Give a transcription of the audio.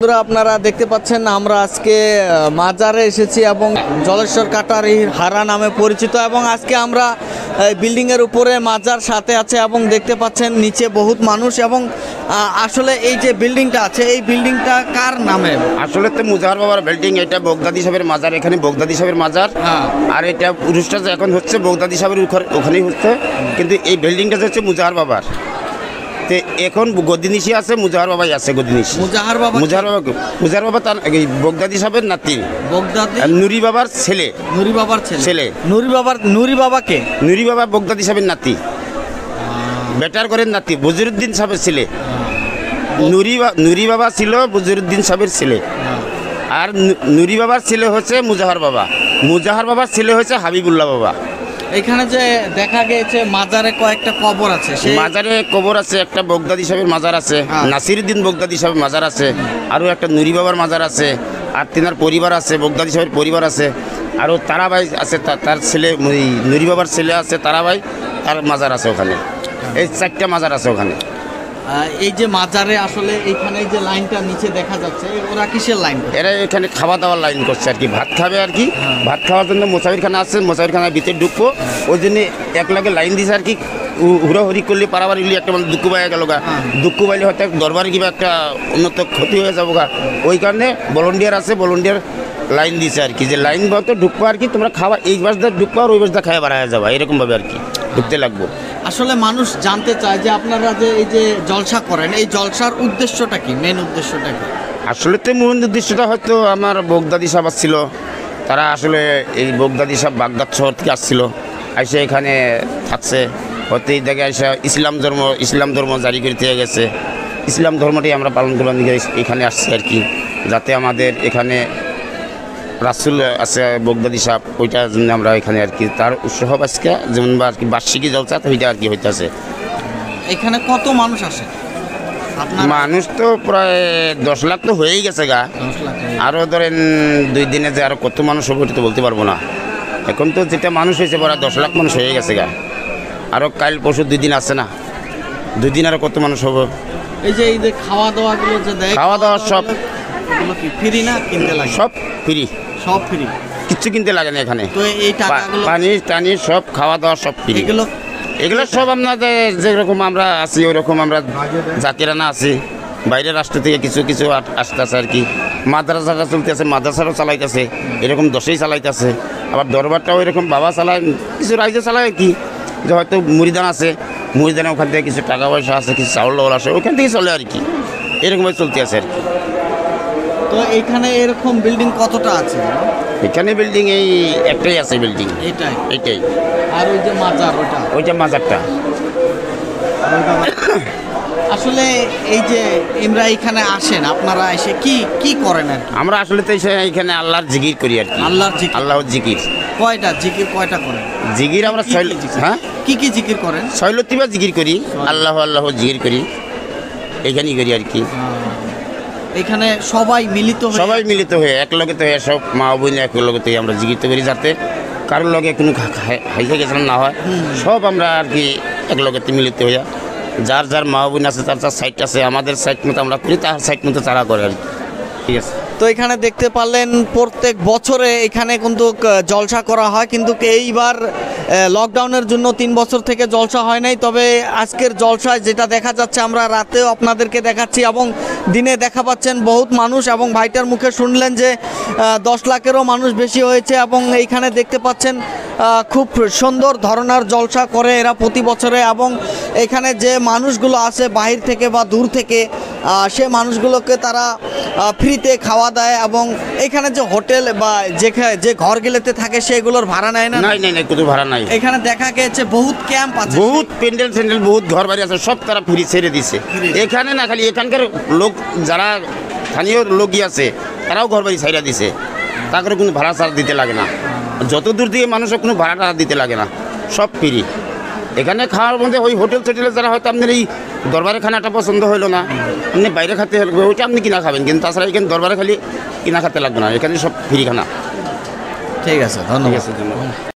বন্ধুরা আপনারা দেখতে পাচ্ছেন আমরা আজকে মাজারে এসেছি এবং জলেশ্বর কাটারি হারা নামে পরিচিত এবং আজকে আমরা বিল্ডিং এর উপরে মাজার সাথে আছে এবং দেখতে পাচ্ছেন নিচে বহুত মানুষ এবং আসলে এই যে বিল্ডিংটা আছে এই বিল্ডিংটা কার নামে? আসলে তো মুজাহার বাবার বিল্ডিং, এটা বগদাদি সাহেবের মাজার, এখানে বগদাদি সাহেবের মাজার। আর এটা পুরুষটা এখন হচ্ছে বগদাদি সাহেবের ওখানেই হচ্ছে, কিন্তু এই বিল্ডিংটা হচ্ছে মুজাহার বাবার। এখন গদিনিশি আছে, মুজাহার বাবাই আছে গদিনিশি। মুজাহার বাবা তার বগদাদি সাহেবের নাতি, বগদাদি নুরি বাবার ছেলে। নুরি বাবা বগদাদি সাহেবের নাতি, বেটার করেন নাতি, বজরুদ্দিন সাহেবের ছেলে। নুরি বাবা ছিল বজরুদ্দিন সাহেবের ছেলে, আর নুরি বাবার ছেলে হচ্ছে মুজাহার বাবা। মুজাহার বাবার ছেলে হচ্ছে হাবিবুল্লাহ বাবা। এখানে যে দেখা গেছে মাজারে কয়েকটা কবর আছে, মাজারে কবর আছে, একটা বগদাদি সাহেবের মাজার আছে, নাসিরউদ্দিন বগদাদি সাহেবের মাজার আছে, আরও একটা নুরি বাবার মাজার আছে, আর তিনার পরিবার আছে, বগদাদি সাহেবের পরিবার আছে, আরও তারাবাই আছে, তার ছেলে নুরি বাবার ছেলে আছে তারাবাই, তার মাজার আছে ওখানে। এই 4টা মাজার আছে ওখানে। এই যে মাজারে আসলে এইখানে যে লাইনটা নিচে দেখা যাচ্ছে, ওরা কিসের লাইন? এরা এখানে খাওয়া দাওয়ার লাইন করছে আর কি, ভাত খাবে আর কি। ভাত খাওয়ার জন্য মোসাফিরখানা আছে, মোসাফিরখানার ভিতরে ঢুকবো, ওই জন্য এক লাগে লাইন দিছে আর কি। হুড়াহুড়ি করলে পারাবারি একটা মানে দুঃখ পাইয়া গেল গা, দুঃখ পাইলে হয়তো দরবারে কিবা একটা উন্নত ক্ষতি হয়ে যাবো গা, ওই কারণে ভলেন্টিয়ার আছে, ভলেন্টিয়ার লাইন দিছে আর কি, যে লাইন বলতে ঢুকবো আর কি, তোমরা খাওয়া এই বাসটা ঢুকবো আর ওই বাসটা খাওয়া বাড়ায় যাবা, এরকমভাবে আর কি ঢুকতে লাগবো। আসলে মানুষ জানতে চায় যে আপনারা যে এই যে জলসা করেন, এই জলসার উদ্দেশ্যটা কি, মেন উদ্দেশ্যটা কি? আসলে তো মূল উদ্দেশ্যটা হয়তো আমার বগদাদি সাহেব আসছিল, তারা আসলে এই বগদাদি সাহেব বাগদাদ শহর থেকে আসছিল, এসে এখানে থাকছে, হয়তো এই জায়গায় এসে ইসলাম ধর্ম জারি করতে গেছে। ইসলাম ধর্মটাই আমরা পালন করলাম, এখানে আসছি আর কি, যাতে আমাদের এখানে রাসুল আছে বগদাদি সাহেব, ওইটার জন্য আমরা এখানে আর কি তার উৎসব আজকে যেমন আর কি বার্ষিকী জলসা, ওইটা আর কি হইতেছে। এখানে কত মানুষ আসে? মানুষ তো প্রায় 10 লাখ তো হয়েই গেছে গা, আরও ধরেন 2 দিনে যে আরও কত মানুষ হবে ওটা তো বলতে পারবো না। এখন তো যেটা মানুষ হয়েছে প্রায় 10 লাখ মানুষ হয়ে গেছে গা, আরও কাল পরশু 2 দিন আছে না, 2 দিন আরও কত মানুষ হবে। এই যে খাওয়া দাওয়াগুলো যে দেয়, খাওয়া দাওয়া সব কি ফ্রি না কিনতে লাগে? সব ফ্রি, সব ফ্রি, কিচ্ছু কিনতে লাগে না এখানে। তো এই টাকাগুলো পানি টানি সব খাওয়া দাওয়া সব ফ্রি। এগুলো সব আপনাদের যেরকম আমরা আছি ওইরকম আমরা জাতিরানা আছি, বাইরের রাষ্ট্র থেকে কিছু কিছু আসতেছে আর কি। মাদ্রাসাটা চলতেছে, মাদ্রাসারও চালাইতেছে, এরকম 10ই চালাইতেছে। আবার দরবারটাও এরকম বাবা চালায়, কিছু রাইজে চালায় আর কি, যে হয়তো মুড়িদান আছে, মুড়িদানে ওখান থেকে কিছু টাকা পয়সা আছে, কিছু চাউল ডাউল আসে, ওখান থেকে চলে আর কি, এরকমভাবে চলতে আছে আর কি। তো এখানে এরকম বিল্ডিং কতটা আছে? এখানে বিল্ডিং এই একটাই আছে বিল্ডিং, এইটাই। আর ওই যে মাজার, ওইটা মাজারটা। আসলে এই যে আমরা এখানে আসেন, আপনারা এসে কি করেন আর কি? আমরা আসলে তো এখানে আল্লাহর জিকির করি আর কি। আল্লাহর জিকির কয়টা করেন? জিকির আমরা হ্যাঁ কি জিকির করেন? 6 জিকির করি, আল্লাহ জিকির করি, এখানেই করি আর কি। এখানে সবাই মিলিত হয়ে একলগে তো সব মা বোন একলগে তো আমরা জিকির করি, যাতে কারোর লগে কোনো হাইসা গেছিলাম না হয়, সব আমরা আর কি একলগে মিলিত হইয়া, যার যার মা বোন আছে তার সাইড আছে, আমাদের সাইড মতো আমরা করি, তার সাইড মতো তারা করে আর কি। ঠিক আছে। তো এখানে দেখতে পারলেন প্রত্যেক বছরে এখানে কিন্তু জলসা করা হয়, কিন্তু এইবার লকডাউনের জন্য 3 বছর থেকে জলসা হয় নাই। তবে আজকের জলসায় যেটা দেখা যাচ্ছে, আমরা রাতেও আপনাদেরকে দেখাচ্ছি এবং দিনে দেখা পাচ্ছেন বহুত মানুষ, এবং ভাইটার মুখে শুনলেন যে 10 লাখেরও মানুষ বেশি হয়েছে। এবং এইখানে দেখতে পাচ্ছেন খুব সুন্দর ধরনের জলসা করে এরা প্রতি বছরে, এবং এখানে যে মানুষগুলো আসে বাহির থেকে বা দূর থেকে, সে মানুষগুলোকে তারা ফ্রিতে খাওয়া দেয়, এবং এখানে যে হোটেল বা যে ঘরগুলোতে থাকে সেগুলোর ভাড়া নেয় না? নাই, কোনো ভাড়া নাই। এখানে দেখা গেছে বহুত ক্যাম্প আছে, বহুত প্যান্ডেল বহুত ঘর বাড়ি আছে, সব তারা ফ্রি ছেড়ে দিছে। এখানে না খালি এখানকার লোক, যারা স্থানীয় লোকই আছে তারাও ঘর বাড়ি ছেড়ে দিছে, তাদের কোনো ভাড়া ছাড়া দিতে লাগে না। যত দূর থেকে মানুষের কোনো ভাড়া টাড়া দিতে লাগে না, সব ফ্রি। এখানে খাওয়ার মধ্যে ওই হোটেলে যারা হয়তো আপনার এই দরবারে খানাটা পছন্দ হলো না, আপনি বাইরে খাতে লাগবে, ওইটা আপনি কিনা খাবেন, কিন্তু তাছাড়া এখানে দরবারে খালি কিনা খাতে লাগবে না, এখানে সব ফ্রি খানা। ঠিক আছে, ধন্যবাদ।